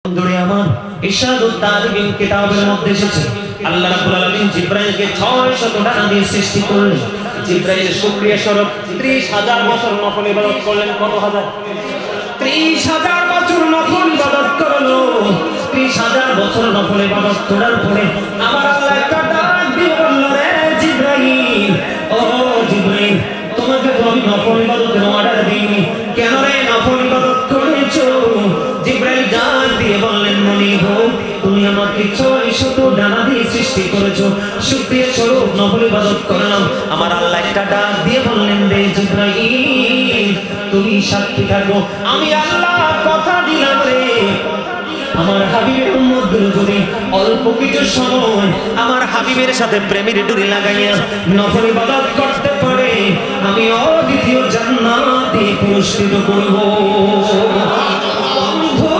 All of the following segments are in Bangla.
বন্ধুরে আমার ইরশাদুত তালিবিন কিতাবের মধ্যে এসেছে আল্লাহ রাব্বুল আলামিন জিবরাইলকে 600 ডানা দিয়ে সৃষ্টি করলেন। জিবরাইলের শুকরিয়া স্বরূপ 30,000 বছর নফল ইবাদত করলেন। কত হাজার? 30,000 বছর নফল ইবাদত করলো। 30,000 বছর নফল ইবাদত করার পরে আমার আল্লাহ একটা ডাক দিয়ে বলল, রে জিবরাইল, ও জিবরাইল, তোমাকে তো আমি নফল ইবাদতের অর্ডার দিইনি, কেন রে নফল ইবাদত করেছো? জিবরাইল ডাক দিয়ে বললেন, মনিব, তুমি আমাকে 600 ডানা দিয়ে সৃষ্টি করেছো, শুকরিয়া স্বরূপ নফল ইবাদত করলাম। আমার আল্লাহ একটা ডাক দিয়ে বললেন, রে জিবরাইল, তুমি সাক্ষী থাকো, আমি আল্লাহ কথা দিলাম রে, আমার হাবিবের উম্মতগুলো যদি অল্প কিছু সময় আমার হাবিবের সাথে প্রেমের ডুরি লাগাইয়া নফল ইবাদত করতে পারে, আমি অদ্বিতীয় জান্নাত দিয়ে পুরস্কৃত করব। বন্ধু,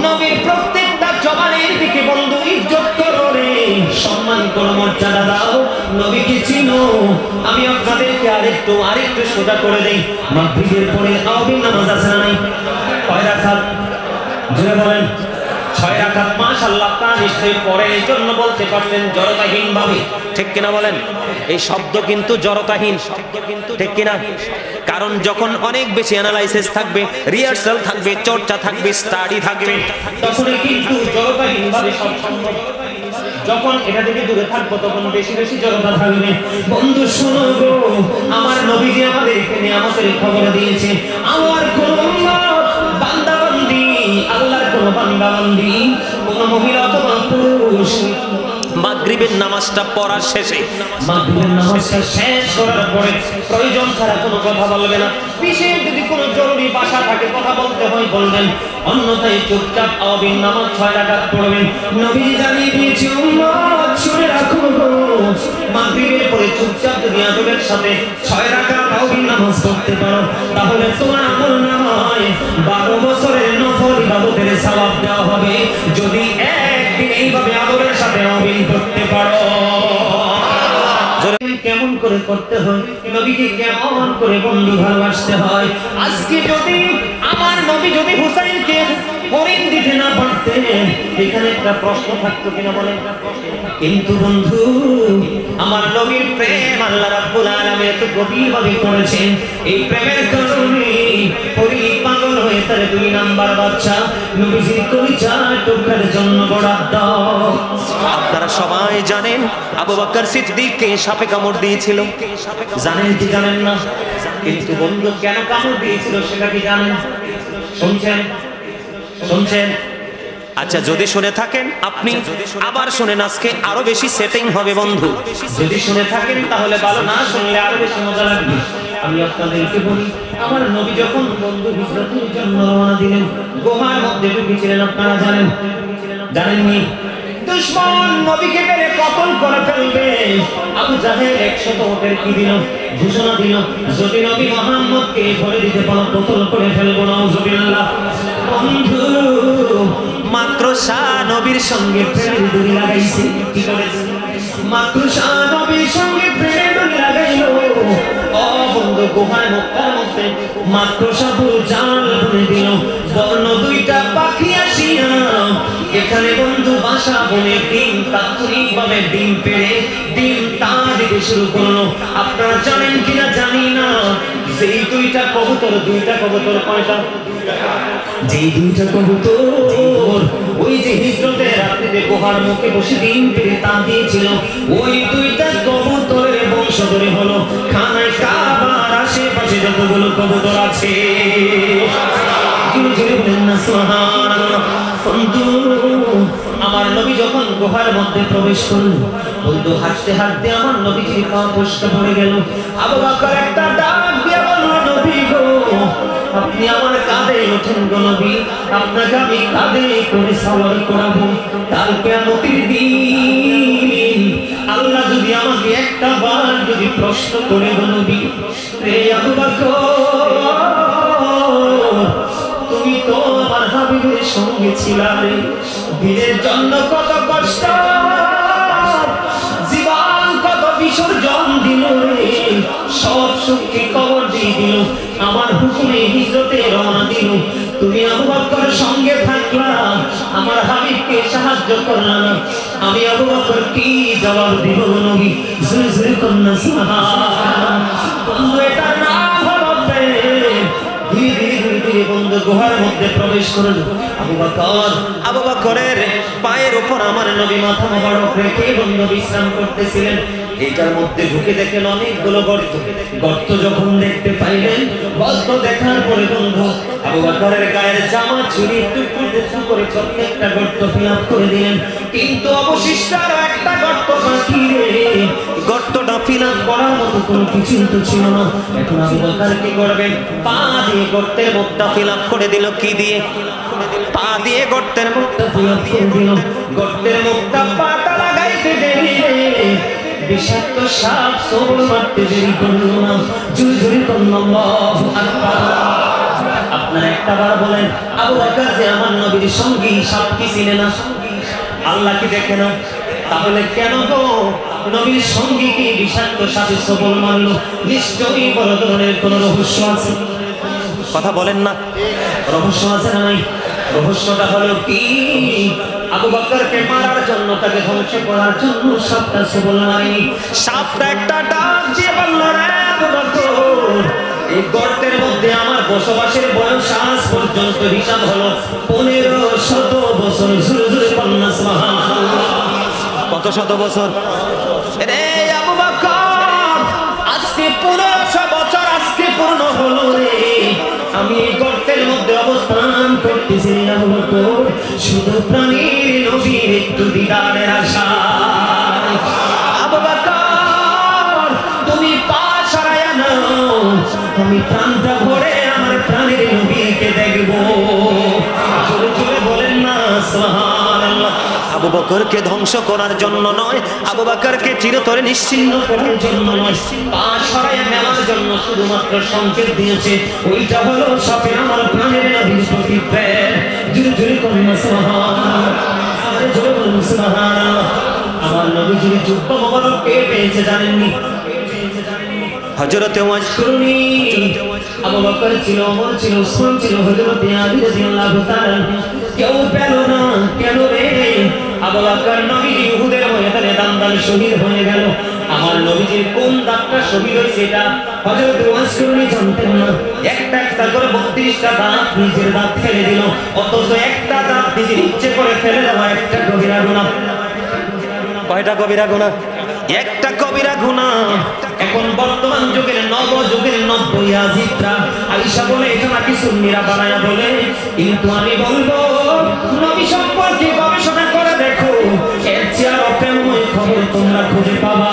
নবীর প্রত্যেকটা জবানের দিকে বন্ধু ইজ্জত করো রে, সম্মান করো, মর্যাদা দাও, নবীকে চিনো। আমি আপনাদেরকে আরেকটু সোজা করে দেই। মাগরিবের পরে তারাবির নামাজ আছে না নাই? কয় রাকাত? জোরে বলেন। 6 রাকাত। মাশাআল্লাহ, তা নিশ্চয়ই পরে এই জন্য বলতে পারছেন জড়তাহীন ভাবে, ঠিক কিনা বলেন? এই শব্দ কিন্তু জড়তাহীন শব্দ, কিন্তু ঠিক কিনা? কারণ যখন অনেক বেশি অ্যানালাইসিস থাকবে, রিহার্সাল থাকবে, চর্চা থাকবে, স্টাডি থাকবে, তখন কিন্তু জড়তাহীন ভাবে সব সম্ভব। যখন এটা থেকে দূরে থাকবো তখন বেশি বেশি জড়তা থাকবে। বন্ধু শোনো গো, আমার নবীজি আমাদেরকে নিয়ামতের খবর দিয়েছে। আমার কোন বান্দা বান্দি, আল্লাহর কোন বান্দা বান্দি, কোন মহিলা অথবা পুরুষ মাগরিবের নামাজটা পড়ার শেষে, মাগরিবের নামাজটা শেষ করার পরে প্রয়োজন ছাড়া কোনো কথা বলবে না। বিশেষ যদি কোনো জরুরি বাসা থাকে, কথা বলতে হয় বলবেন, অন্যথায় চুপচাপ তারাবির নামাজ 6 রাকাত পড়বেন। নবীজি জানিয়ে দিয়েছে, উম্মত শুনে রাখো, মাগরিবের পরে চুপচাপ যদি আদবের সাথে 6 রাকাত তারাবির নামাজ পড়তে পারো, তাহলে তোমার আমলনামায় 12 বছরের নফল ইবাদতের সওয়াব দেওয়া হবে। যদি একদিন এইভাবে আদবের সাথে তারাবির পড়তে পারো। কেমন করে করতে হয়, নবীকে কেমন করে বন্ধু ভালোবাসতে হয়। আজকে যদি আমার নবী যদি হুসাইনকে হরিণ দিতে না পারতেন, এখানে একটা প্রশ্ন থাকতো কিনা বলেন? কিন্তু বন্ধু, আমার নবীর প্রেম আল্লাহ রাব্বুল আলামিন এত গভীরভাবে করেছেন, এই প্রেমের কারণে হরিণ পাগল হয়ে তার 2 নাম্বার বাচ্চা নবীজির কলিজার টুকরার জন্য বরাদ্দ। আপনারা সবাই জানেন আবু বকর সিদ্দিককে সাপে কামড় দিয়েছিল, জানেন কি জানেন না? কিন্তু বন্ধু কেন কামড় দিয়েছিল সেটা কি জানেন? শুনছেন? আচ্ছা, যদি শুনে থাকেন আপনি আবার শুনেন, আজকে আরো বেশি সেটিং হবে বন্ধু। যদি শুনে থাকেন তাহলে ভালো, না শুনলে আরো বেশি মজা লাগবে। আমি আপনাদেরকে বলি, আমার নবী যখন বন্ধু হিজরতের জন্য রওনা দিলেন, গুহার মধ্যে ঢুকেছিলেন, আপনারা জানেন? জানেননি? দুশমন নবীকে মেরে কতল করে ফেলবে। আবু জাহেল 100 ওটের কি দিল? ঘোষণা দিল, যদি নবী মুহাম্মদকে ধরে দিতে পারো কতল করে ফেলবো। নাউজুবিল্লাহ। বন্ধু, মাত্র শাহ নবীর সঙ্গে প্রেমের ডুরি লাগাইছে। কি করেছে? মাত্র শাহ নবীর সঙ্গে প্রেমের ডুরি লাগাইলো। ও বন্ধু, গুহায় মক্কার মধ্যে মাত্র সাবু জাল বুনে দিল। বর্ণ 2টা পাখি আসিয়া এখানে বন্ধু বাসা বনে ডিম তাৎক্ষণিকভাবে ডিম পেড়ে ডিম তা দিতে শুরু করলো। আপনারা জানেন কিনা জানি না, যেই 2টা কবুতর কয়টা? যেই 2টা কবুতর ওই যে হিজরতের রাত্রিতে গুহার মুখে বসে ডিম পেড়ে তা দিয়েছিল, ওই 2টা কবুতরের বংশধরে হলো খানায় কাবার আশেপাশে যতগুলো কবুতর আছে। আমার নবী যখন গুহার মধ্যে প্রবেশ করলেন, বন্ধু হাঁটতে হাঁটতে আমার নবীজির পা ফসকে পড়ে গেল। আবু বকর একটা ডাক দিয়ে বলল, নবী গো, আপনি আমার কাঁধে ওঠেন গো নবী, আপনাকে আমি কাঁধে করে সওয়ারি করাবো। কাল কিয়ামতের দিন আল্লাহ যদি আমাকে একটা বার যদি প্রশ্ন করে গো নবী, রে আবু বকর, তুমি তো আমার হাবিবের সঙ্গে ছিলে, দিনের জন্য কত কষ্ট, জীবন কত বিসর্জন দিল রে, সব সুখকে কবর দিয়ে দিল। আমার তোমার হুকুমে হিজরতে রওনা দিল, তুমি আবু বকরের সঙ্গে থাকলা, আমার হাবিবকে সাহায্য করলা না, আমি আবু বকর কি জবাব দিব নবী? জোরে জোরে কন্যা সুবহানাল্লাহ। বন্ধু এটা না হবে, ধীরে ধীরে বন্ধু গুহার মধ্যে প্রবেশ করল। আবু বকরের পায়ের উপর আমার নবী মাথা মোবারক রেখে বন্ধু বিশ্রাম করতেছিলেন। এইটার মধ্যে ঢুকে দেখেন অনেকগুলো গর্ত। গর্ত যখন দেখতে পাইলেন, গর্ত দেখার পরে বন্ধু আবু বকরের গায়ের জামা ছিঁড়ে টুকরো টুকরো করে প্রত্যেকটা গর্ত ফিলাপ করে দিলেন। কিন্তু অবশিষ্ট আরো একটা গর্ত বাকি রে, গর্তটা ফিলাপ করার মতো কোনো কিছু তো ছিল না। এখন আবু বকর কি করবেন? পা দিয়ে গর্তের মুখটা ফিলাপ করে দিল। কি দিয়ে? পা দিয়ে গর্তের মুখটা ফিলাপ করে দিল। গর্তের মুখটা পাটা লাগাইতে দেরি বিষাক্ত সাপ সবল মারতে দেরি করলো না। জোরে জোরে আল্লাহু আকবার। আপনারা একটাবার বলেন, আবু বকর যে আমার নবীর সঙ্গী, সাপ কি ছিলেন না? আল্লাহ কি দেখে না? তাহলে কেন গো নবীর সঙ্গী কি বিষাক্ত সাপে সবল মারলো? নিশ্চয়ই বড় ধরনের কোন রহস্য আছে। কথা বলেন না, রহস্য আছে না নাই? রহস্যটা হলো কি? আবু বকরকে মারার জন্য, তাকে ধ্বংস করার জন্য সাপটা সবল মারেনি। সাপটা একটা ডাক দিয়ে বলল, রে আবু বকর, এই গর্তের মধ্যে আমার বসবাসের বয়স আজ পর্যন্ত হিসাব হলো 1500 বছর। জোরে জোরে কন্যা সুবহানাল্লাহ। কত শত বছর রে আবু বকর? আজকে 1500 বছর আজকে পূর্ণ হলো রে। আমি এই গর্তের মধ্যে অবস্থান করতেছি আবু বকর, শুধু প্রাণীর নবীর একটু দিদারের আশা। আবু বকর তুমি পা সরায়া নাও, আমি প্রাণটা ভরে আমার প্রাণের নবীকে দেখবো। জোরে জোরে বলেন না সুবহানাল্লাহ। আবু বকরকে ধ্বংস করার জন্য নয়, আবু বকরকে চিরতরে নিশ্চিহ্ন করার জন্য নয়, পা সরায়া নেওয়ার জন্য শুধুমাত্র সংকেত দিয়েছে। ওইটা হলো সাপে আমার প্রাণের নবীর প্রতি প্রেম। জোরে জোরে কন্যা সুবহানাল্লাহ। আরে জোরে বলুন সুবহানাল্লাহ। আমার নবীজির জুব্বা মোবারক কে পেয়েছে জানেননি? হযরতে ওয়াজকুরনি। আবু বকর ছিল, ওমর ছিল, উসমান ছিল, হযরতে আলী রাদিয়াল্লাহু তাআলা কেউ পেল না। কেন রে? আবু বকর নবীজি উহুদের ময়দানে দান্দাল শহীদ হয়ে গেল। আমার নবীজির কোন দাঁতটা শহীদ হয়েছে এটা হযরতে ওয়াজকুরনি জানতেন না। একটা একটা করে 32টা দাঁত নিজের দাঁত ফেলে দিল, অথচ একটা দাঁত নিজের ইচ্ছে করে ফেলে দেওয়া একটা কবিরা গুনাহ। কয়টা কবিরা গুনাহ? একটা কবিরা গুনাহ। এখন বর্তমান যুগের নবযুগের নব্য ইয়াজিদরা আয়েশা বলে এটা নাকি সুন্নিরা বানায়া বলে, কিন্তু আমি বলবো নবী সম্পর্কে গবেষণা করে দেখো, এর চেয়ে আরো প্রেমময় খবর তোমরা খুঁজে পাবা।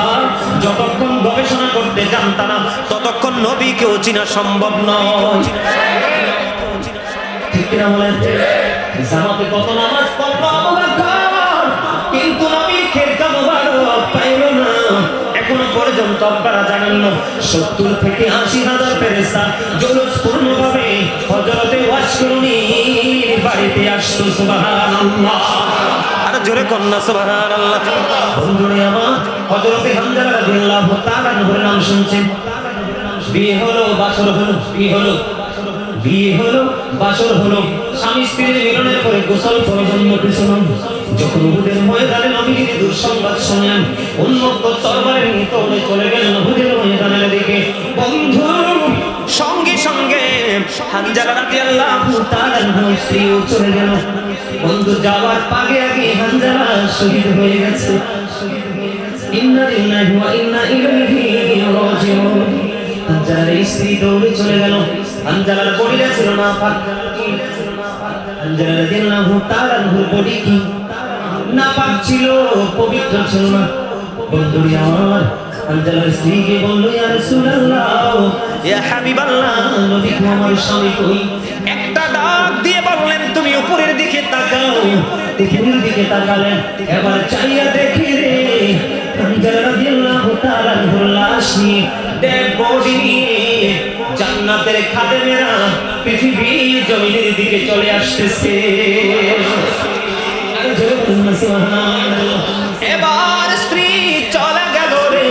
যতক্ষণ গবেষণা করতে জানতা না, ততক্ষণ নবীকেও চেনা সম্ভব নয়। ঠিক কিনা বলেন? জামাতে কত নামাজ পড়লো আবু বকর, কিন্তু নবীর খেদমত মোবারক পাইল না। এখনো পর্যন্ত আপনারা জানেন না 70 থেকে 80,000 ফেরেশতা জলস্পূর্ণভাবে হযরতে ওয়াজকুরনির বাড়িতে আসতো। সুবহানাল্লাহ। আর জোরে কন্যা সুবহানাল্লাহ। বন্ধুরে আমার, হযরতে হামজা রাদিয়াল্লাহু তাআলা এর নাম শুনছেন? বিয়ে হলো, বাসর হলো, বিয়ে হলো, বিয়ে হলো, বাসর হলো, স্বামী স্ত্রীর মিলনের পরে গোসল প্রয়োজন কিছু নয়। যখন উহুদের ময়দানে নবীজির দুঃসংবাদ শুনলেন, উন্মত্ত তরবারের নিয়ে দৌড়ে চলে গেলেন উহুদের ময়দানের দিকে। বন্ধু সঙ্গে সঙ্গে হানজালা রাদিয়াল্লাহু তাআলা স্ত্রীও চলে গেল। বন্ধু যাওয়ার আগে আগে হানজালা শহীদ হয়ে গেছে। ইন্না লিল্লাহি ওয়া ইন্না ইলাইহি রাজিউন। হানজালার স্ত্রী দৌড়ে চলে গেল। হানজালার বডিটা ছিল না পাক। হানজালা রাদিয়াল্লাহু তাআলার বডি কি না পাক ছিল, পবিত্র ছিল না। বন্ধুরি আমার, হানজালার স্ত্রীকে বলল, ইয়া রাসূলুল্লাহ, ইয়া হাবিবাল্লাহ, নবী আমার স্বামী কই? একটা ডাক দিয়ে বললেন, তুমি উপরের দিকে তাকাও। উপরের দিকে তাকালেন, এবার চাইয়া দেখি রে হানজালা রাদিয়াল্লাহু তাআলার লাশ নিয়ে, ডেড বডি জান্নাতের খাদেমেরা পৃথিবীর জমিনের দিকে চলে আসতেছে। এবার স্ত্রী চলে গেল রে।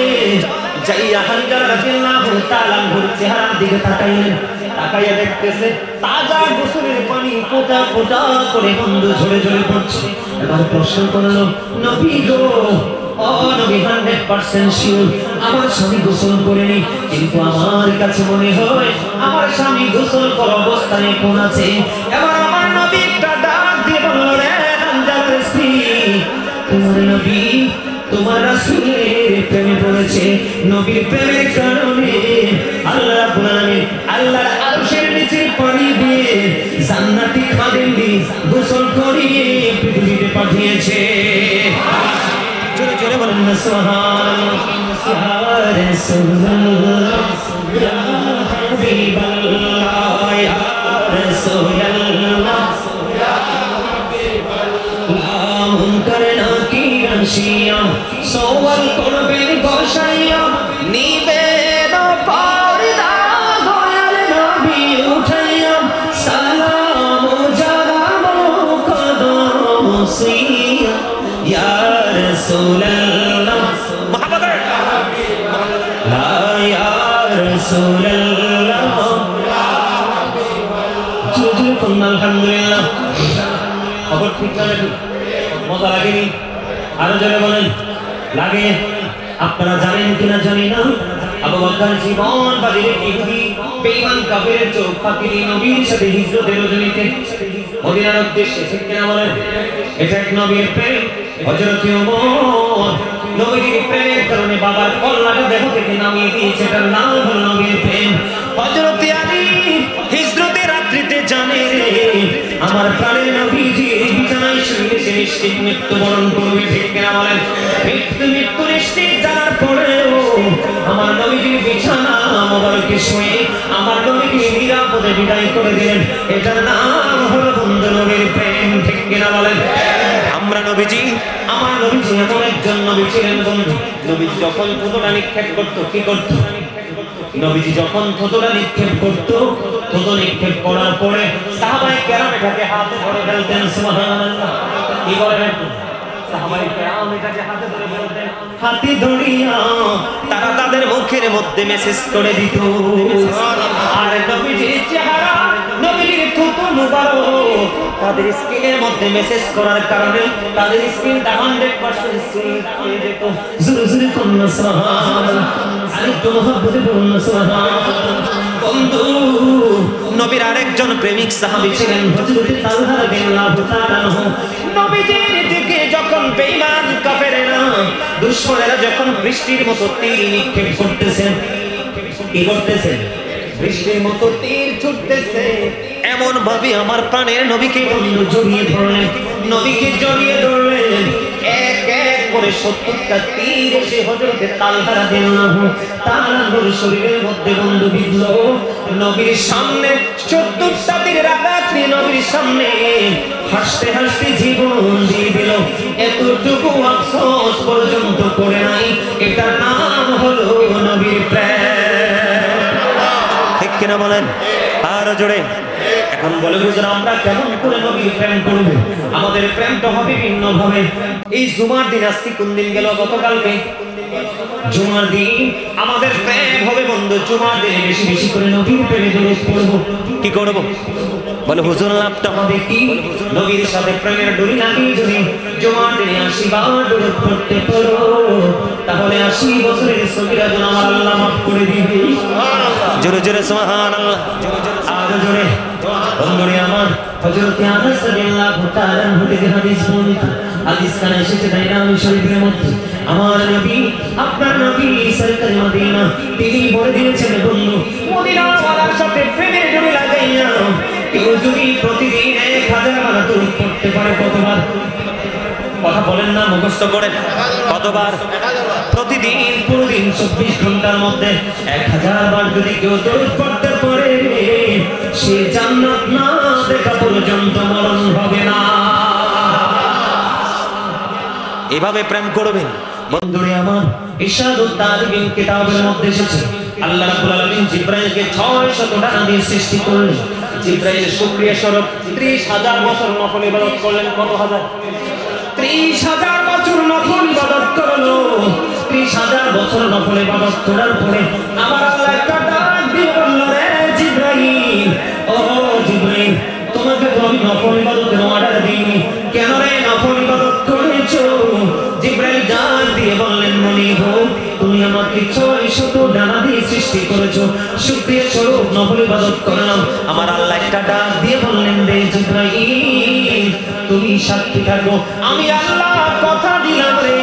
যাইয়া হানজালা রাদিয়াল্লাহু তাআলা চেহারার দিকে তাকাইলেন। তাকাইয়া দেখতেছে তাজা গোসলের পানি ফোঁটা ফোঁটা করে বন্ধু ঝরে ঝরে পড়ছে। এবার প্রশ্ন করলো, নবী গো, ও নবী 100% শিওর আমার স্বামী গোসল করেনি, কিন্তু আমার কাছে মনে হয় আমার স্বামী গোসল করা অবস্থায় কোন আছে। এবার আমার নবী একটা ডাক দিয়ে বলল, রে হানজালার স্ত্রী, তোমার নবী তোমার রাসূলের প্রেমে পড়েছে। নবীর প্রেমের কারণে আল্লাহ রাব্বুল আলামিন আল্লাহর আরশের নিচে পানি দিয়ে জান্নাতি খাদেম দিয়ে গোসল করিয়ে পৃথিবীতে পাঠিয়েছে। জোরে জোরে বলেন না সুবহানাল্লাহ। ইয়া রাসূলুল্লাহ ইয়া হাবিবাল্লাহ ইয়া রাসূলুল্লাহ ইয়া হাবিবাল্লাহ মুনকার নাকির শিয়া সওয়াল করবেন বসাইয়া নিবেন পর্দা দয়াল নবী উঠাইয়া সালাম জানাবো কদম সিয়া ইয়া রাসূলুল্লাহ মুহাম্মদ লা ইয়া রাসূলুল্লাহ ইয়া হাবিবাল্লাহ। জোরে বলুন আলহামদুলিল্লাহ। খবর ঠিক না? মজা লাগেনি? আরো জোরে বলেন লাগে। আপনারা জানেন কিনা জানি না, আবু বকর জীবন বাজিরে ইহুদি বেঈমান কাফেরের চোখ ফাঁকি দিয়ে নবীর সাথে হিজরতের রজনীতে মদিনার উদ্দেশ্যে, ঠিক কিনা বলেন? এটা এক নবীর প্রেম। হযরত ওমর নবীর প্রেমের কারণে বাবার কল্লাটা দেহ থেকে নামিয়ে দিয়েছে, এটার নাম হলো নবীর প্রেম। হযরত আলী হিজরতের রাত্রিতে জানে আমার প্রাণের নবীজি বিছানায় শুয়ে সে নিশ্চিত মৃত্যুবরণ করবে, ঠিক কিনা বলেন? মৃত্যু নিশ্চিত জানার পরেও আমার নবীজির বিছানা মোবারকে শুয়ে আমার নবীকে নিরাপদে বিদায় করে দিলেন। এটার নাম হলো বন্ধু নবীর প্রেম, ঠিক কিনা বলেন? আমরা নবীজি, আমার নবীজি এমন একজন নবী ছিলেন বন্ধু, নবীজি যখন থুতু নিক্ষেপ করতো কি করতো? নবীজি যখন থুতু নিক্ষেপ করতো, থুতু নিক্ষেপ করার পরে সাহাবায়ে কেরাম এটাকে হাতে ধরে ফেলতেন। সুবহানাল্লাহ। কি বলেন? সাহাবায়ে কেরাম এটাকে হাতে ধরে ফেলতেন। হাতে ধরিয়া তারা তাদের মুখের মধ্যে মেসেজ করে দিত। আর নবীজির চেহারা, নবীজির থুতু মুবারক তাদের স্ক্রিনের মধ্যে মেসেজ করার কারণে তাদের স্ক্রিনটা 100% সিল হয়ে যেত। জোরে জোরে বলুন সুবহানাল্লাহ। আরেকটু মহব্বতে বলুন সুবহানাল্লাহ। বন্ধু, নবীর আরেকজন প্রেমিক সাহাবী ছিলেন হযরত তালহা রাদিয়াল্লাহু তাআলা আনহু। নবীজির দিকে যখন বেঈমান কাফেরেরা, দুশমনেরা যখন বৃষ্টির মতো তীর নিক্ষেপ করতেছেন, কি করতেছেন? বৃষ্টির মতো তীর ছুটতেছে। এমন ভাবে আমার প্রাণের নবীকে জড়িয়ে ধরলেন, নবীকে জড়িয়ে ধরলেন। এক এক করে 70টা তীর এসে হযরত তালহা রাদিয়াল্লাহু তাআলার শরীরের মধ্যে বন্ধু বিঁধল। নবীর সামনে 70টা তীরের আঘাত নিয়ে নবীর সামনে হাসতে হাসতে জীবন দিয়ে দিল। এতটুকু আফসোস পর্যন্ত করে নাই। এটার নাম হলো নবীর প্রেম, ঠিক কিনা বলেন? আর জোরে। এখন বলে হুজুর আমরা কেমন করে নবীর প্রেম করব? আমাদের প্রেমটা হবে ভিন্ন ভাবে। এই জুমার দিন, আজকে কোন দিন গেল? গতকালকে জুমার দিন। আমাদের প্রেম হবে বন্ধু জুমার দিনে বেশি বেশি করে নবীর প্রেমে দরুদ পড়ব। কি করব? বলে হুজুর লাভটা হবে কি? নবীর সাথে প্রেমের ডুরি লাগিয়ে যদি জুমার দিনে 80 বার দরুদ পড়তে পারো, তাহলে 80 বছরের সগীরা গুনাহ আমার আল্লাহ মাফ করে দিবে। জোরে জোরে সুবহানাল্লাহ। আরো জোরে। বন্ধুরে আমার, হযরত আনাস রাদিয়াল্লাহু তাআলা আনহু থেকে হাদিস বর্ণিত। হাদিস কানে এসেছে দাইরামি শরীফের মধ্যে। আমার নবী, আপনার নবী সরকারে মদিনা, তিনি বলে দিয়েছেন বন্ধু, মদিনাওয়ালার সাথে প্রেমের ডুরি লাগাইয়া কেউ যদি প্রতিদিন 1000 বার দরুদ পড়তে পারে, কতবার? কথা বলেন না, মুখস্থ করেন। কতবার? প্রতিদিন, পুরো দিন 24 ঘন্টার মধ্যে 1000 বার যদি কেউ দরুদ পড়তে পারে, সে জান্নাত না দেখা পর্যন্ত মরণ হবে না। এভাবে প্রেম করবেন বন্ধুরে আমার। ইরশাদুত তালিবিন কিতাবের মধ্যে এসেছে আল্লাহ রাব্বুল আলামিন জিবরাইলকে 600 ডানা দিয়ে সৃষ্টি করলেন। জিবরাইল শুকরিয়া স্বরূপ 30,000 বছর নফল ইবাদত করলেন। কত হাজার? 30,000 বছর নফল ইবাদত করলো। 30,000 বছর নফল ইবাদত করার পরে আমার আল্লাহ একটা ডাক দিয়ে বলল, রে জিবরাইল, নফল ইবাদতের অর্ডার দিইনি, কেন রে নফল ইবাদত করেছো? জিবরাইল ডাক দিয়ে বললেন, মনিব তুমি আমাকে 600 ডানা দিয়ে সৃষ্টি করেছো, শুকরিয়া স্বরূপ নফল ইবাদত করলাম। আমার আল্লাহ একটা ডাক দিয়ে বললেন, রে জিবরাইল তুমি সাক্ষী থাকো, আমি আল্লাহ কথা দিলাম রে,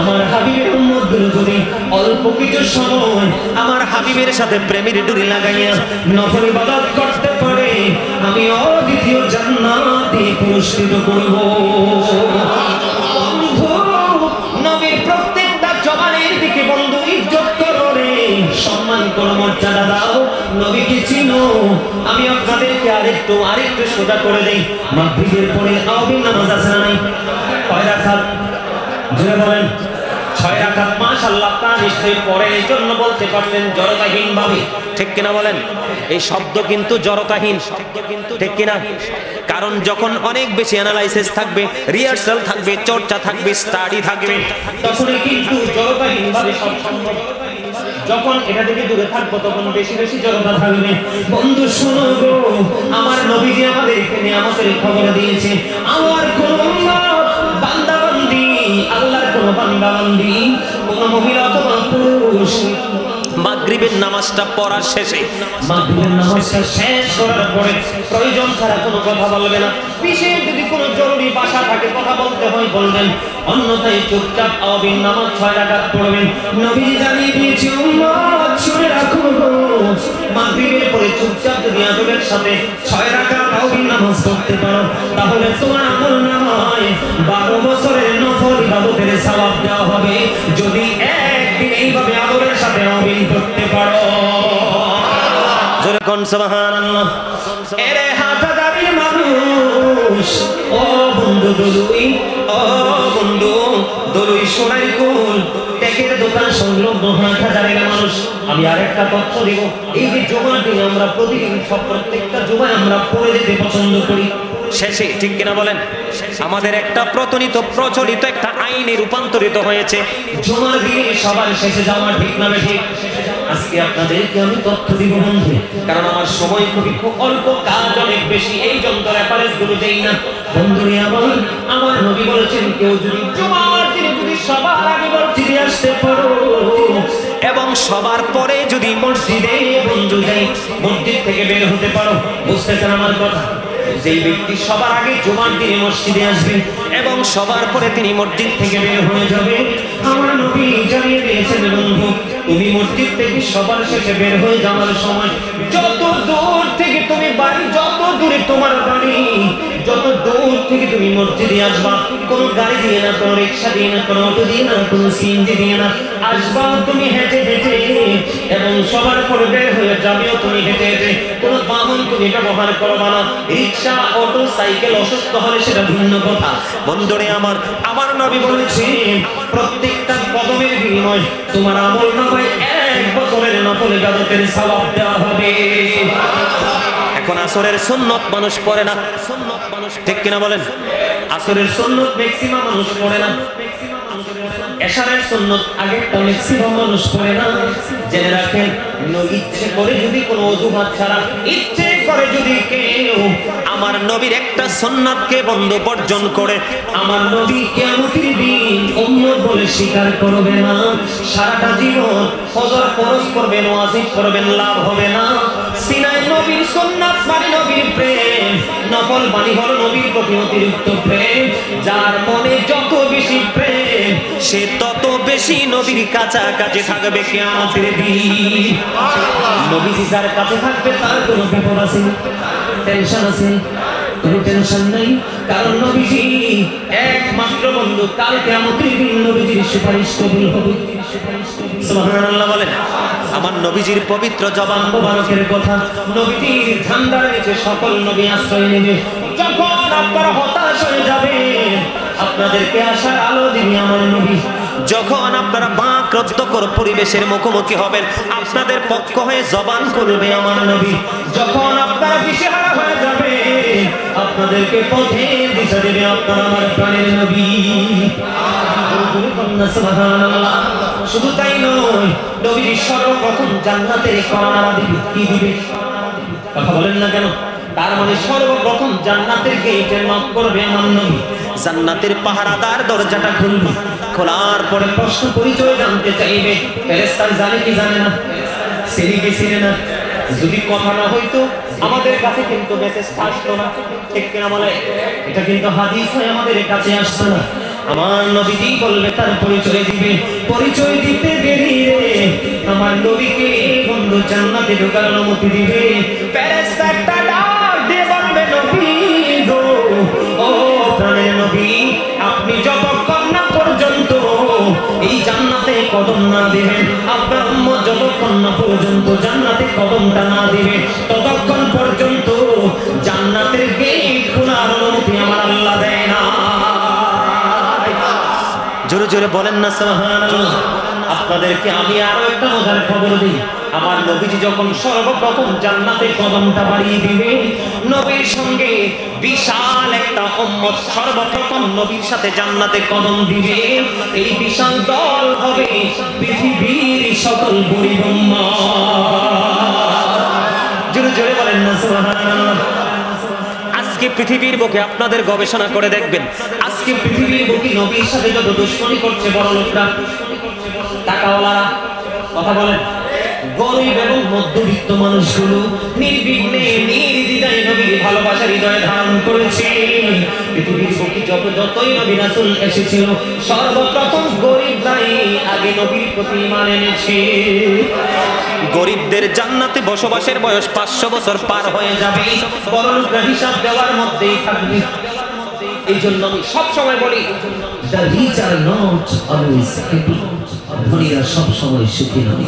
আমার হাবিবের উম্মতগুলো যদি অল্প কিছু সময় আমার হাবিবের সাথে প্রেমের ডুরি লাগাইয়া নফল ইবাদত করতে পারে, আমি অদ্বিতীয় জান্নাত দিয়ে পুরস্কৃত করব। বন্ধু, নবীর প্রত্যেকটা জবানের দিকে বন্ধু ইজ্জত করো রে, সম্মান করো, মর্যাদা দাও, নবীকে চিনো। আমি আপনাদেরকে আরেকটু সোজা করে দেই। মাগরিবের পরে তারাবির নামাজ আছে না নাই? কয় রাকাত? জোরে বলেন। 6 রাকাত। মাশাআল্লাহ, আপনারা নিশ্চয়ই পড়েন, এই জন্য বলতে পারছেন জড়তাহীন ভাবে, ঠিক কিনা বলেন? এই শব্দ কিন্তু জড়তাহীন, ঠিক কিনা? কারণ যখন অনেক বেশি অ্যানালাইসিস থাকবে, রিহার্সাল থাকবে, চর্চা থাকবে, স্টাডি থাকবে, তখন কিন্তু জড়তাহীন ভাবে সব সম্ভব। যখন এটা থেকে দূরে থাকবো তখন বেশি বেশি জড়তা থাকবে। বন্ধু শুনো গো, আমার নবীজি আমাদেরকে নিয়ামতের খবর দিয়েছে। আমার কোন বান্দা বান্দি, আল্লাহর কোন বান্দা বান্দি, কোন মহিলা অথবা পুরুষ মাগরিবের নামাজটা পড়ার শেষে, মাগরিবের নামাজটা শেষ করার পরে প্রয়োজন ছাড়া কোনো কথা বলবে না। বিশেষ যদি কোনো জরুরি বাসা থাকে, কথা বলতে হয় বলবেন, অন্যথায় চুপচাপ তারাবির নামাজ 6 রাকাত পড়বেন। নবী জানিয়ে দিয়েছে, উম্মত শুনে রাখো, মাগরিবের পরে চুপচাপ যদি আদবের সাথে 6 রাকাত তারাবির নামাজ পড়তে পারো, তাহলে তোমার আমলনামায় 12 বছরের নফল ইবাদতের সওয়াব দেওয়া হবে। যদি একদিন এইভাবে আদবের সাথে তারাবি পড়তে পারো, জোরে কোন সুবহানাল্লাহ। এরে হাজারি মানুষ, ও বন্ধু দলুই, ও বন্ধু দলুই সোনাই কুল টেকের দোকান সংলগ্ন হাজারের মানুষ। আমি আরেকটা তথ্য দিব, এই যে জুমার দিন আমরা প্রতিদিন প্রত্যেকটা জুমায় আমরা পড়ে যেতে পছন্দ করি শেষে, ঠিক কিনা বলেন? আমাদের একটা প্রচলিত একটা আইনে রূপান্তরিত হয়েছে জুমার দিনে সবার শেষে যাওয়া, ঠিক না ঠিক? আজকে আপনাদেরকে আমি তথ্য দিব বন্ধু, কারণ আমার সময় খুব অল্প, কাজ অনেক বেশি, এই জন্য রেফারেন্স গুলো দেই না। বন্ধুরে আমার নবী বলেছেন, কেউ যদি জুমার দিনে যদি সবার আগে মসজিদে আসতে পারো এবং সবার পরে যদি মসজিদে বন্ধু যাই, মসজিদ থেকে বের হতে পারো, বুঝতেছেন আমার কথা? যেই ব্যক্তি সবার আগে জুমার দিনে মসজিদে আসবে এবং সবার পরে তিনি মসজিদ থেকে বের হয়ে যাবে, আমার নবী জানিয়ে দিয়েছেন, বন্ধু তুমি মসজিদ থেকে সবার শেষে বের হয়ে যাওয়ার সময় যত দূর থেকে তুমি বাড়ি, যত দূরে তোমার বাড়ি, যত দূর থেকে তুমি মসজিদে আসবা, কোন গাড়ি দিয়ে না, কোন রিক্সা দিয়ে না, কোন অটো দিয়ে না, কোন সিএনজি দিয়ে না, আসবা তুমি হেঁটে হেঁটে এবং সবার পরে বের হয়ে যাবেও তুমি হেঁটে হেঁটে, কোন বাহন তুমি ব্যবহার করবা না, রিক্সা, অটো, সাইকেল অসুস্থ হলে সেটা ভিন্ন কথা। বন্ধুরে আমার নবী বলেছেন, প্রত্যেকটা কদমের বিনিময়ে তোমার আমলনামায় 1 বছরের নফল ইবাদতের সওয়াব দেওয়া হবে। এখন আসরের সুন্নত মানুষ পড়ে না, ঠিক কিনা বলেন? আসরের সুন্নত ম্যাক্সিমাম মানুষ পড়ে না, এশারের সুন্নত আগেরটা ম্যাক্সিমাম মানুষ পড়ে না। জেনে রাখেন, ইচ্ছে করে যদি কোনো অজুহাত ছাড়া, ইচ্ছে করে যদি কেউ আমার নবীর একটা সুন্নাতকে বন্ধ বর্জন করে, আমার নবী কিয়ামতের দিন উম্মত বলে স্বীকার করবে না, সারাটা জীবন ফজর ফরজ করবেন, ওয়াজিব করবেন, লাভ হবে না। সিনায় নবীর সুন্নাত মানে নবীর প্রেম, নফল বাণী হলো নবীর প্রতি অতিরিক্ত প্রেম। যার মনে যত বেশি প্রেম, সে তত বেশি নবীর কাছাকাছি থাকবে কিয়ামতের দিন। নবীজি যার কাছে থাকবে তার কোনো বিপদ আছে, টেনশন আছে? কোনো টেনশন নাই, কারণ নবীজি একমাত্র বন্ধু, কাল কিয়ামতের দিন নবীজির সুপারিশ কবুল হবে। সুবহানাল্লাহ বলেন। আমার নবীজির পবিত্র জবান মোবারকের কথা, নবীজির ঠান্ডার নিচে সকল নবী আশ্রয় নেবে। যখন আপনারা হতাশ হয়ে যাবেন, আপনাদেরকে আশার আলো দিবে আমার নবী। যখন আপনারা বাকরুদ্ধকর পরিবেশের মুখোমুখি হবেন, আপনাদের পক্ষ হয়ে জবান করবে আমার নবী। যখন আপনারা দিশেহারা হয়ে যাবে, আপনাদেরকে পথে দিশা দেবে আপনার আমার প্রাণের নবী। সুবহানাল্লাহ। শুধু তাই নয়, নবীর সর্বপ্রথম জান্নাতের কর্ণা দিবে। কি দিবে? কথা বলেন না কেন? তার মানে সর্বপ্রথম জান্নাতের গেটে নক করবে আমার নবী। জান্নাতের পাহারাদার দরজাটা খুলবে, খোলার পরে প্রশ্ন পরিচয় জানতে চাইবে। ফেরেশতা জানে কি জানে না, চিনি কি চিনে না। যদি কথা না হইতো আমাদের কাছে কিন্তু মেসেজ আসতো না, ঠিক কিনা বলে? এটা কিন্তু হাদিস হয়, আমাদের কাছে আসতো না। আমার নবীজি বলবে, তার পরিচয় দিবে। পরিচয় দিতে দেরি রে আমার নবীকে বন্ধু জান্নাতে ঢোকার অনুমতি দিবে। ফেরেশতা একটা ডাক দিয়ে বলবে, নবী গো, ও প্রাণের নবী, আপনি যতক্ষণ না পর্যন্ত এই জান্নাতে কদম না দিবেন, আপনার উম্মত যতক্ষণ না পর্যন্ত জান্নাতে কদমটা না দিবে, ততক্ষণ পর্যন্ত জান্নাতের গেট খোলার অনুমতি আমার আল্লাহ দেয় না। জোরে জোরে বলেন না সুবহানাল্লাহ। আপনাদেরকে আমি আরো একটা মজার খবর দিই। আমার নবীজি যখন সর্বপ্রথম জান্নাতে কদমটা বাড়িয়ে দিবে, নবীর সঙ্গে বিশাল একটা উম্মত সর্বপ্রথম নবীর সাথে জান্নাতে কদম দিবে। এই বিশাল দল হবে পৃথিবীর সকল গরীব উম্মত। জোরে জোরে বলেন না সুবহানাল্লাহ। আজকে পৃথিবীর বুকে আপনাদের গবেষণা করে দেখবেন, আজকে পৃথিবীর বুকে নবীর সাথে যত দুশ্মনী করছে বড় লোকরা, টাকাওয়ালারা, কথা বলেন, গরিব এবং মধ্যবিত্ত মানুষগুলো নির্বিঘ্নে নির্দ্বিধায় নবীর ভালোবাসার হৃদয়ে ধারণ করেছে। পৃথিবীর বুকে যতই নবী রাসূল এসেছিল, সর্বপ্রথম গরিবরাই আগে নবীর প্রতি ঈমান এনেছে। গরিবদের জান্নাতে বসবাসের বয়স 500 বছর পার হয়ে যাবে, বড়লোকরা হিসাব দেওয়ার মধ্যেই থাকবে। এই জন্য আমি সব সময় বলি, the rich are not always happy, ধনীরা সব সময় সুখী নয়।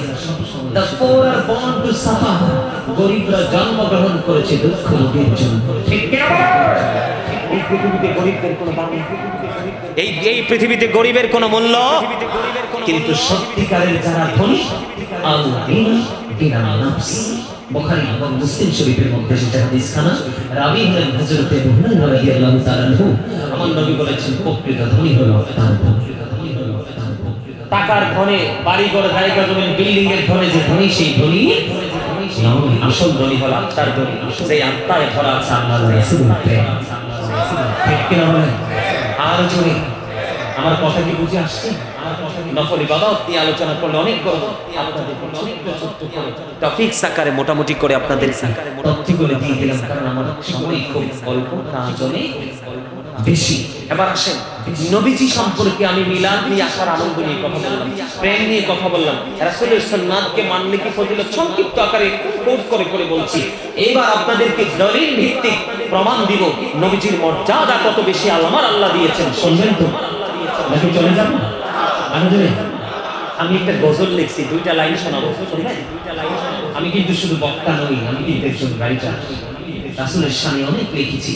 The poor are born to suffer, গরিবরা জন্মগ্রহণ করেছে দুঃখ ভোগের জন্য। ঠিক কি না? এই পৃথিবীতে গরিবদের কোনো দাম নেই, এই পৃথিবীতে গরিবের কোনো মূল্য, কিন্তু সত্যিকারের যারা ধনী, বুখারী এবং মুসলিম শরীফের মধ্যে সেটা হাদিস খানা, রাবী হলেন হযরত আবু হুরায়রা রাদিয়াল্লাহু তাআলা আনহু। আমার নবী বলেছেন, প্রকৃত ধনী হলো তার টাকার ধনে, বাড়িঘর, জায়গা জমি, বিল্ডিং এর ধনে যে ধনী, সেই ধনী নয়। আসল ধনী হলো আত্মার ধনী, সেই আত্মায় ভরা আছে আল্লাহর রাসূলের প্রেম। ঠিক কি না বলেন? আর জোরে আমার কথা কি বুঝে আসছে? নফল ইবাদত নিয়ে আলোচনা করলে অনেক গর্ব, আপনাদের টপিক সাকারে মোটামুটি করে আপনাদের সাকারে মোটামুটি করে দিয়ে দিলাম, কারণ আমার সময় খুব অল্প, তার জন্য বেশি। এবার আসেন, নবীজি সম্পর্কে আমি মিলাদ নিয়ে আসার আনন্দ নিয়ে কথা বললাম, প্রেম নিয়ে কথা বললাম, রাসূলের সুন্নাতকে মানলে কি ফজিলত সংক্ষিপ্ত আকারে কোট করে করে বলছি। এবার আপনাদেরকে দলিল ভিত্তিক প্রমাণ দিব নবীজির মর্যাদা কত বেশি আমার আল্লাহ দিয়েছেন। শুনবেন তো নাকি চলে যাব? আমি একটা গজল লিখছি, 2টা লাইন শোনাবো, শুনবেন? আমি কিন্তু শুধু বক্তা নই, আমি কিন্তু একজন রাইটার। রাসূলের শানে অনেক লিখেছি,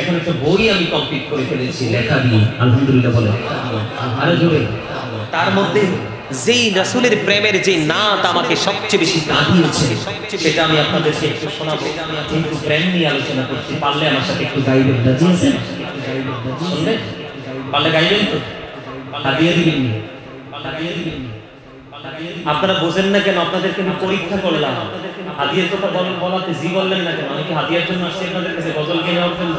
এখন একটা বই আমি কমপ্লিট করে ফেলেছি লেখা দিয়ে, আলহামদুলিল্লাহ বলে। আরো জোরে, তার মধ্যে যেই রাসূলের প্রেমের যে নাত আমাকে সবচেয়ে বেশি কাঁদিয়েছে, সেটা আমি আপনাদেরকে একটু শোনাবো। কিন্তু প্রেম নিয়ে আলোচনা করছি, পারলে আমার সাথে একটু গাইবেন, রাজি আছেন? শুনবেন? পারলে গাইবেন তো? হাদিয়া দিবেন। আপনারা বোঝেন না কেন? আপনাদেরকে আমি পরীক্ষা করলাম, হাদিয়ার কথা বলাতে জি বললেন না কেন? আমি কি হাদিয়ার জন্য আসছি আপনাদের কাছে, গজল গিয়ে নেওয়ার জন্য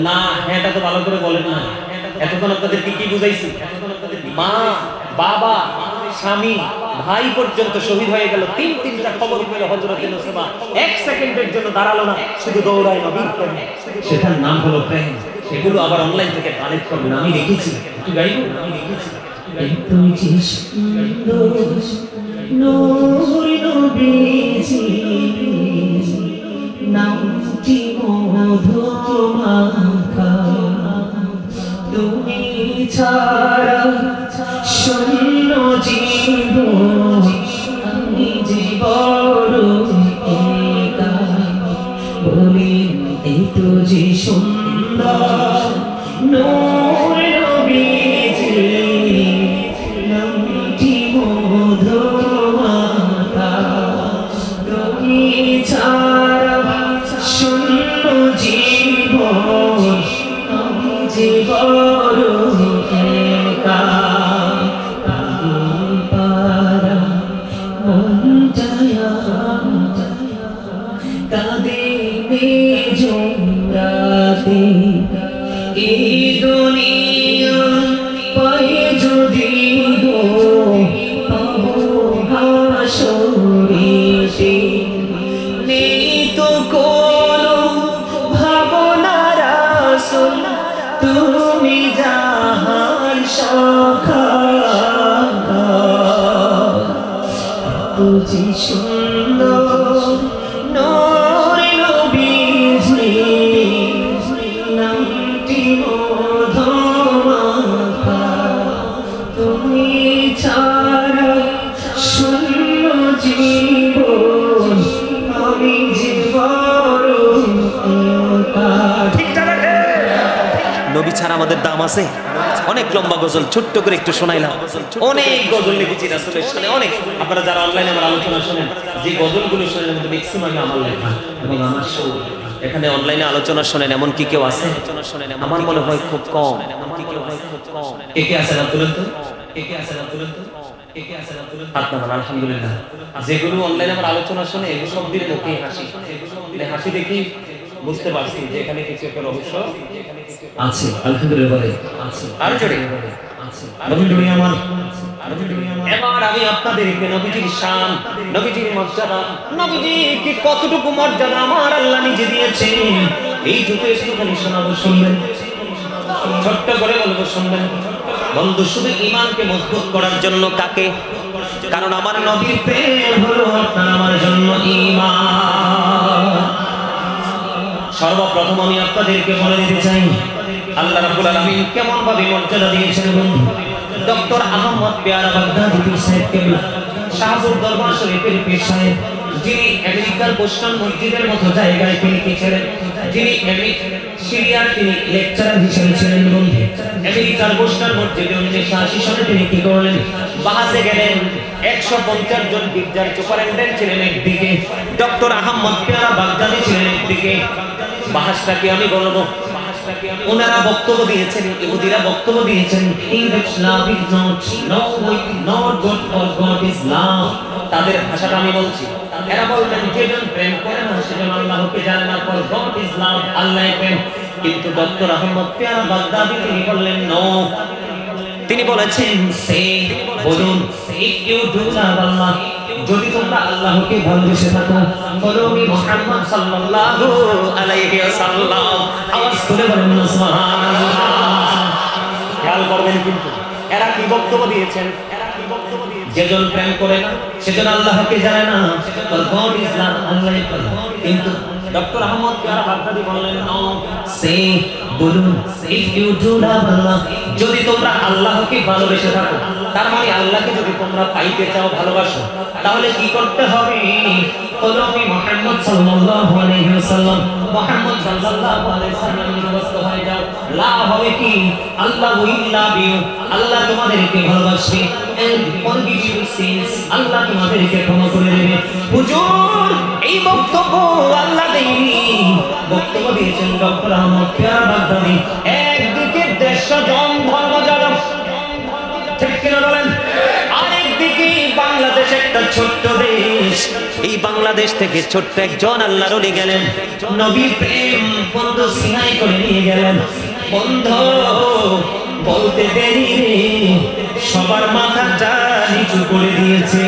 না? হ্যাঁ, এটা তো ভালো করে বলেন না। এতক্ষণ আপনাদেরকে কি বুঝাইছি? মা, বাবা, স্বামী, ভাই পর্যন্ত শহীদ হয়ে গেল, তিনটা খবর পেল হযরত মুস্তাফা, 1 সেকেন্ডের জন্য দাঁড়ালো না, শুধু দৌড়ায় নবীর প্রেমে। সেটার নাম হলো প্রেম। এগুলো আবার অনলাইন থেকে কালেক্ট করবেন, আমি লিখেছি, একটু গাইবো, আমি লিখেছি। তুই যে সুন্দর নূর নবীজি, নামটি মধুমাখা, তুমি ছাড়া শূন্য জীবন, আমি যে বড় একা। বলি এই তো যে সুন্দর নূর নবীজি, নামটি মধুমাখা, তুমি ছাড়া শূন্য জীবন, আমি যে বড় একা। পারা মন যায় কাঁদে দুনিয়া পায়ে যদি গো পাবো হাসরেতে নেই তো কোনো ভাবনা রাসূল তুমি জাহান সখা বুঝি সুন্দর নূর নবীজি নামটি মধুমাখা তুমি ছাড়া শূন্য জীবন আমি জীবন নবী ছাড়া আমাদের দাম আছে? অনেক লম্বা গজল ছোট্ট করে একটু শোনাইলাম। অনেক গজল লিখেছি রাসূলের শানে, অনেক। আপনারা যারা অনলাইনে আমার আলোচনা শুনেন, যে গজলগুলো শুনেন মধ্যে ম্যাক্সিমাম আমার লেখা এবং আমার শো। এখানে অনলাইনে আলোচনা শুনেন এমন কি কেউ আছে? আমার মনে হয় খুব কম। কে কে আছেন তুলেন তো? কে কে আছেন তুলেন তো? কে কে আছেন তুলেন? আপনারা আলহামদুলিল্লাহ। যেগুলো অনলাইনে আমার আলোচনা শুনে এগুলো সব দিলে মুখে হাসি, মানে হাসি দেখি বুঝতে পারছি যে এখানে কিছু একটা রহস্য আছে। আলহামদুলিল্লাহ আছে। আর জোরে আছে। নবী আমার এবার আমি আপনাদেরকে নবীজির শান, নবীজির মর্যাদা, নবীজিকে কতটুকু মর্যাদা আমার আল্লাহ নিজে দিয়েছেন এই যুগে একটুখানি শোনাবো, শুনবেন। ছোট্ট করে বলবো, শুনবেন। বন্ধু, শুধু ঈমানকে মজবুত করার জন্য কাকে? কারণ আমার নবীর প্রেম হলো আপনার আমার জন্য ঈমান। সর্বপ্রথম আমি আপনাদেরকে বলে দিতে চাই আল্লাহ রাব্বুল আলামিন কেমন ভাবে মর্যাদা দিয়েছেন। বন্ধু, ডক্টর আহমদ পেয়ারা বাগদাদি পীর সাহেব কেবলা শাহপুর দরবার শরীফের পীর সাহেব, যিনি আমেরিকার বোস্টন মসজিদের মতো জায়গায় তিনি কি ছিলেন, যিনি সিরিয়ার তিনি লেকচারার হিসেবে ছিলেন। বন্ধু, আমেরিকার বোস্টন মসজিদে 1980 সালে তিনি কি করলেন? বাহাসে গেলেন। 150 জন বিজ্ঞান সুপারিনটেন্ডেন্ট ছিলেন একদিকে, ডক্টর আহমদ পেয়ারা বাগদাদি ছিলেন একদিকে। বাহাসটাকে আমি বলবো, ওনারা বক্তব্য দিয়েছেন, ইহুদিরা বক্তব্য দিয়েছেন, English love is not good for God is love। তাদের ভাষাটা আমি বলছি। এরা বলবেন যেজন প্রেম করে না সেজন আল্লাহকে জানে না, for God is love, আল্লাহ প্রেম। কিন্তু ডক্টর আহমদ পেয়ারা বাগদাদি তিনি বললেন নো। তিনি বলেছেন সে বলুন, if you do love Allah, যদি তোমরা আল্লাহকে ভালোবেসে থাকো, ফলোমি মুহাম্মদ সাল্লাল্লাহু আলাইহি ওয়াসাল্লাম। আওয়াজ করে বলুন সুবহানাল্লাহ। খেয়াল করবেন কিন্তু এরা কি বক্তব্য দিয়েছেন? যেজন প্রেম করে না সেজন আল্লাহকে জানে না, for God is love, আল্লাহ প্রেম। কিন্তু ডক্টর আহমদ পেয়ারা বাগদাদি বললেন নো, সে বলুন, if you do love Allah, যদি তোমরা আল্লাহকে ভালোবেসে থাকো, তার মানে আল্লাহকে যদি তোমরা পাইতে চাও, ভালোবাসো, তাহলে কি করতে হবে? ফলোমি মুহাম্মদ সাল্লাল্লাহু আলাইহি ওয়াসাল্লাম, মুহাম্মদ সাল্লাল্লাহু আলাইহি ওয়াসাল্লামের অনুগত হয়ে যাও। লাভ হবে কি? আল্লাহ উইল লাভ ইউ, আল্লাহ তোমাদেরকে ভালোবাসবে, and forgive your sins, আল্লাহ তোমাদেরকে ক্ষমা করে দেবে। হুজুর, এই বক্তব্য আল্লাহ দেয়নি, বক্তব্য দিয়েছেন ডক্টর আহমদ পেয়ারা বাগদাদি। একদিকে 150 জন ধর্মযাজক, ঠিক কিনা বলেন? আরেকদিকে বাংলাদেশ একটা ছোট্ট দেশ, এই বাংলাদেশ থেকে ছোট্ট একজন আল্লাহর ওলি গেলেন, নবীর প্রেম বন্ধু সিনাই করে নিয়ে গেলেন। বন্ধু, বলতে দেরি রে, সবার মাথাটা নিচু করে দিয়েছে,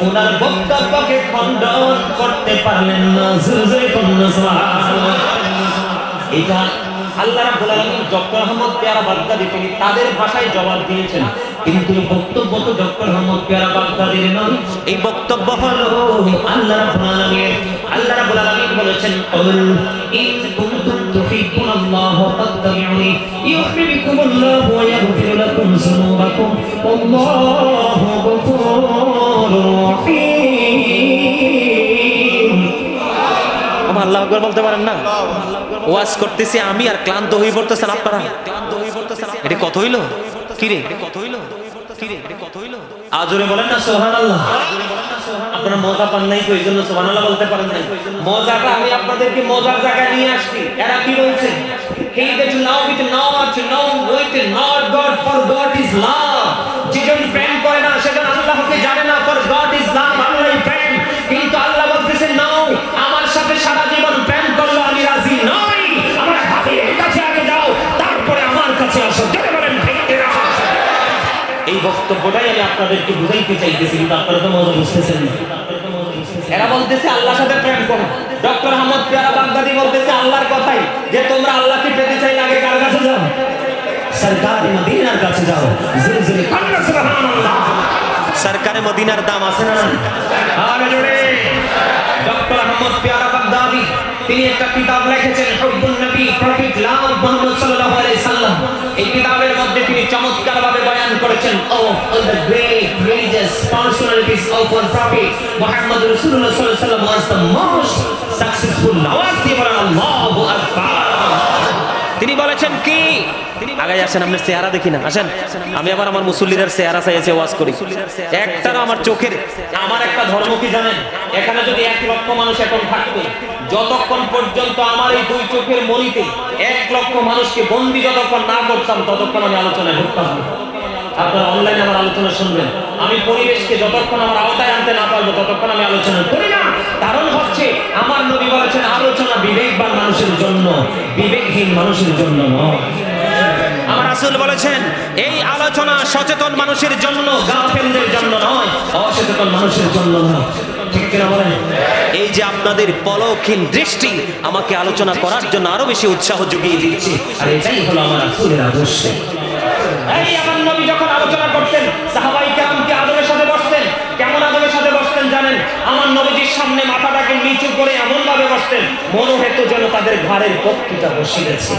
ওনার বক্তব্যকে খণ্ডন করতে পারলেন না। এটা আল্লাহ রাব্বুল আলামিন ডক্টর আহমদ পেয়ারা বাগদাদি তিনি তাদের ভাষায় জবাব দিয়েছেন, কিন্তু বক্তব্য তো ডক্টর আহমদ পেয়ারা বাগদাদির নয়। এই বক্তব্য হলো আল্লাহ রাব্বুল আলামিন। আল্লাহ রাব্বুল আলামিন বলেছেন, কুল ইন কুনতুম তুহিব্বুনাল্লাহ ফাত্তাবিউনি ইউহিব্বুকুমুল্লাহু ওয়া ইয়াগফির লাকুম যুনুবাকুম ওয়াল্লাহু গফুরুর রহিম। আল্লাহু আকবার বলতে পারেন না? ওয়াজ করতেছি আমি আর ক্লান্ত হয়ে পড়তেছেন আপনারা। এটা কত হইলো? কি রে কত হইলো? কি রে কত হইলো? আজরে বলেন না সুবহানাল্লাহ। আপনারা মজা পান নাই তো এইজন্য সুবহানাল্লাহ বলতে পারেন নাই। মজাটা আমি আপনাদেরকে মজার জায়গায় নিয়ে আসছি। এরা কি বলছে? He that love it not know it not God, for God is love। যেজন প্রেম করে না সেজন আল্লাহকে জানে না, for God is love, আল্লাহই প্রেম। কিন্তু আল্লাহ বলতেছে নাও, আমার সাথে সারা জীবন প্রেম করলো আমি রাজি নই, আমার হাতের কাছে আগে যাও, তারপরে আমার বক্তব্যটাই আমি আপনাদেরকে বুঝাইতে চাইতেছি, কিন্তু আপনারা তো মজা বুঝতেছেন না। এরা বলতেছে আল্লাহর সাথে প্রেম করো, ডক্টর আহমদ পেয়ারা বাগদাদি বলতেছে আল্লাহর কথাই যে তোমরা আল্লাহকে পেতে চাইলে আগে কার কাছে যাও? সরকারে মদিনার কাছে যাও। জোরে জোরে কান্না সুবহানাল্লাহ। সরকারে মদিনার দাম আছে না? আরে জোরে। ডক্টর আহমদ পেয়ারা বাগদাদি তিনি একটা কিতাব লিখেছেন হুব্বুন নবী, প্রফিট লাভ মুহাম্মদ সাল্লাল্লাহু আলাইহি সাল্লাম। এই কিতাবের মধ্যে তিনি চমৎকারভাবে বয়ান করেছেন of all the great religious personalities of one prophet Muhammad রাসূলুল্লাহ সাল্লাল্লাহু আলাইহি ওয়াসাল্লাম ওয়াজ দ্য মোস্ট সাকসেসফুল। আওয়াজ দিয়ে বলেন আল্লাহু আকবার। তিনি বলেছেন কি, আগে আসেন, আপনার চেহারা দেখি না, আসেন। আমি আবার আমার মুসল্লিদের চেহারা চাইছে ওয়াজ করি, একটার আমার চোখের। আমার একটা ধর্ম কি জানেন, এখানে যদি 1 লক্ষ মানুষ এখন থাকতো, যতক্ষণ পর্যন্ত আমার এই 2 চোখের মনিতে 1 লক্ষ মানুষকে বন্দী যতক্ষণ না করতাম ততক্ষণ আমি আলোচনায় ঢুকতাম না। আপনারা অনলাইনে আমার আলোচনা শুনবেন। আমি পরিবেশকে যতক্ষণ আমার আওতায় আনতে না পারবো ততক্ষণ আমি আলোচনা করি না। কারণ হচ্ছে আমার নবী বলেছেন আলোচনা বিবেকবান মানুষের জন্য, বিবেকহীন মানুষের জন্য নয়। আমার রাসূল বলেছেন এই আলোচনা সচেতন মানুষের জন্য, গাফেলদের জন্য নয়, অসচেতন মানুষের জন্য নয়। ঠিক কিনা বলেন? এই যে আপনাদের পলকহীন দৃষ্টি আমাকে আলোচনা করার জন্য আরো বেশি উৎসাহ জুগিয়ে দিচ্ছে, আর এটাই হলো আমার রাসূলের আদর্শ। এই আমার নবী যখন আলোচনা করতেন সাহাবায়ে কেরাম কি আদবের সাথে বসতেন? কেমন আদবের সাথে বসতেন জানেন? আমার নবীজির সামনে মাথাটাকে নিচু করে এমন ভাবে বসতেন মনে হতো যেন তাদের ঘাড়ের পক্ষিটা বসে গেছে।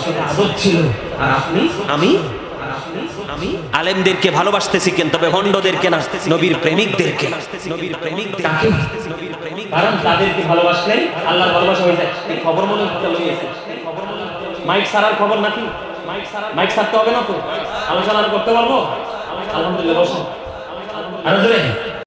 সেটা আদব ছিল। আর আপনি আমি আলেমদেরকে ভালোবাসতে শিখেন, তবে ভণ্ডদেরকে না, নবীর প্রেমিকদেরকে। নবীর প্রেমিকদেরকে, কারণ তাদেরকে ভালোবাসলে আল্লাহর ভালোবাসা হয়ে যায়। এই খবর মনে হতে লইয়েছে, মাইক সারার খবর নাকি? মাইক সারতে হবে না তো, আলোচনা করতে পারবো। আলহামদুলিল্লাহ, বসুন। আরো জোরে।